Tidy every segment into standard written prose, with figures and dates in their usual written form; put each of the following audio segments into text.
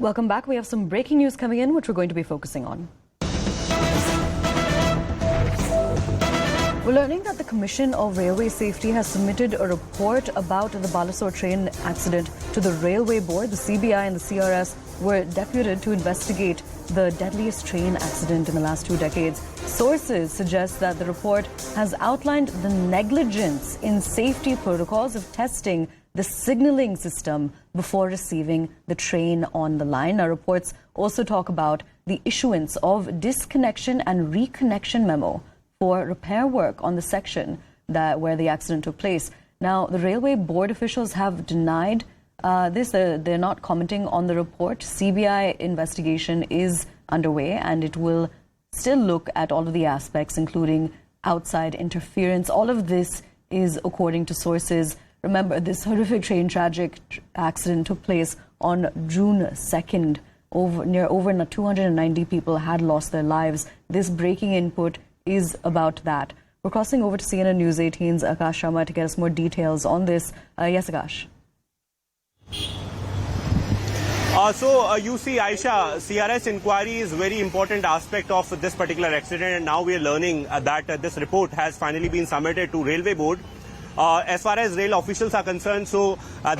Welcome back. We have some breaking news coming in, which we're going to be focusing on. We're learning that the Commission of Railway Safety has submitted a report about the Balasore train accident to the Railway Board. The CBI and the CRS were deputed to investigate the deadliest train accident in the last 2 decades. Sources suggest that the report has outlined the negligence in safety protocols of testing the signaling system before receiving the train on the line. Now, reports also talk about the issuance of disconnection and reconnection memo for repair work on the section where the accident took place. Now, the Railway Board officials have denied this. They're not commenting on the report. CBI investigation is underway, and it will still look at all of the aspects, including outside interference. All of this is according to sources. Remember, this horrific train tragic accident took place on June 2nd. Over 290 people had lost their lives. This breaking input is about that. We're crossing over to CNN News 18's Akash Sharma to get us more details on this. Yes, Akash. You see, Aisha, CRS inquiry is a very important aspect of this particular accident, and now we are learning that this report has finally been submitted to Railway Board. As far as rail officials are concerned,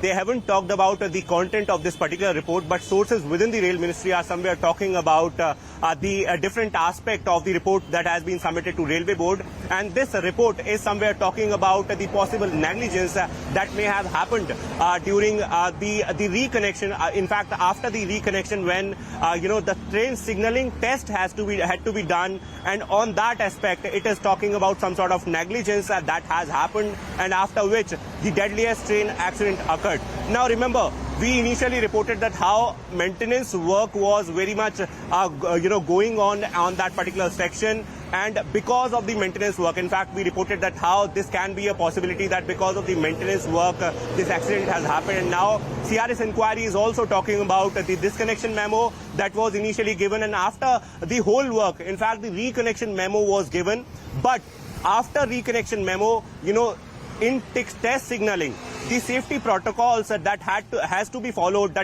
they haven't talked about the content of this particular report, but sources within the rail ministry are somewhere talking about the different aspect of the report that has been submitted to Railway Board. And this report is somewhere talking about the possible negligence that may have happened during the reconnection. In fact, after the reconnection, when the train signaling test had to be done, and on that aspect, it is talking about some sort of negligence that has happened, and after which the deadliest train accident occurred. Now, remember, we initially reported that how maintenance work was very much going on that particular section, and because of the maintenance work, in fact, we reported that how this can be a possibility that because of the maintenance work, this accident has happened. And now CRS inquiry is also talking about the disconnection memo that was initially given, and after the whole work, in fact, the reconnection memo was given, but after reconnection memo, in test signaling, the safety protocols that have to be followed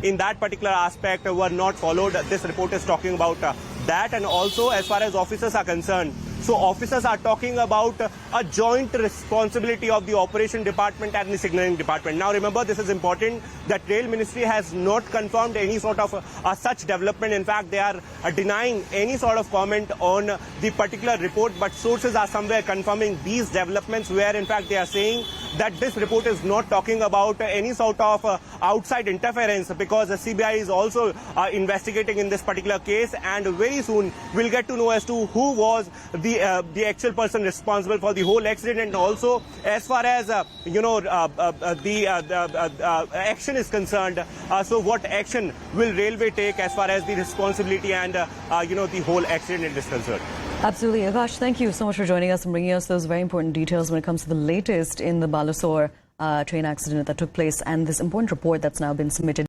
in that particular aspect were not followed. This report is talking about that, and also as far as officers are concerned. So officers are talking about a joint responsibility of the operation department and the signaling department. Now, remember, this is important that Rail Ministry has not confirmed any sort of such development. In fact, they are denying any sort of comment on the particular report, but sources are somewhere confirming these developments, where in fact they are saying that this report is not talking about any sort of outside interference, because the CBI is also investigating in this particular case, and very soon we'll get to know as to who was the actual person responsible for the whole accident, and also as far as action is concerned. So what action will Railway take as far as the responsibility and the whole accident is concerned? Absolutely. Akash, thank you so much for joining us and bringing us those very important details when it comes to the latest in the Balasore train accident that took place and this important report that's now been submitted.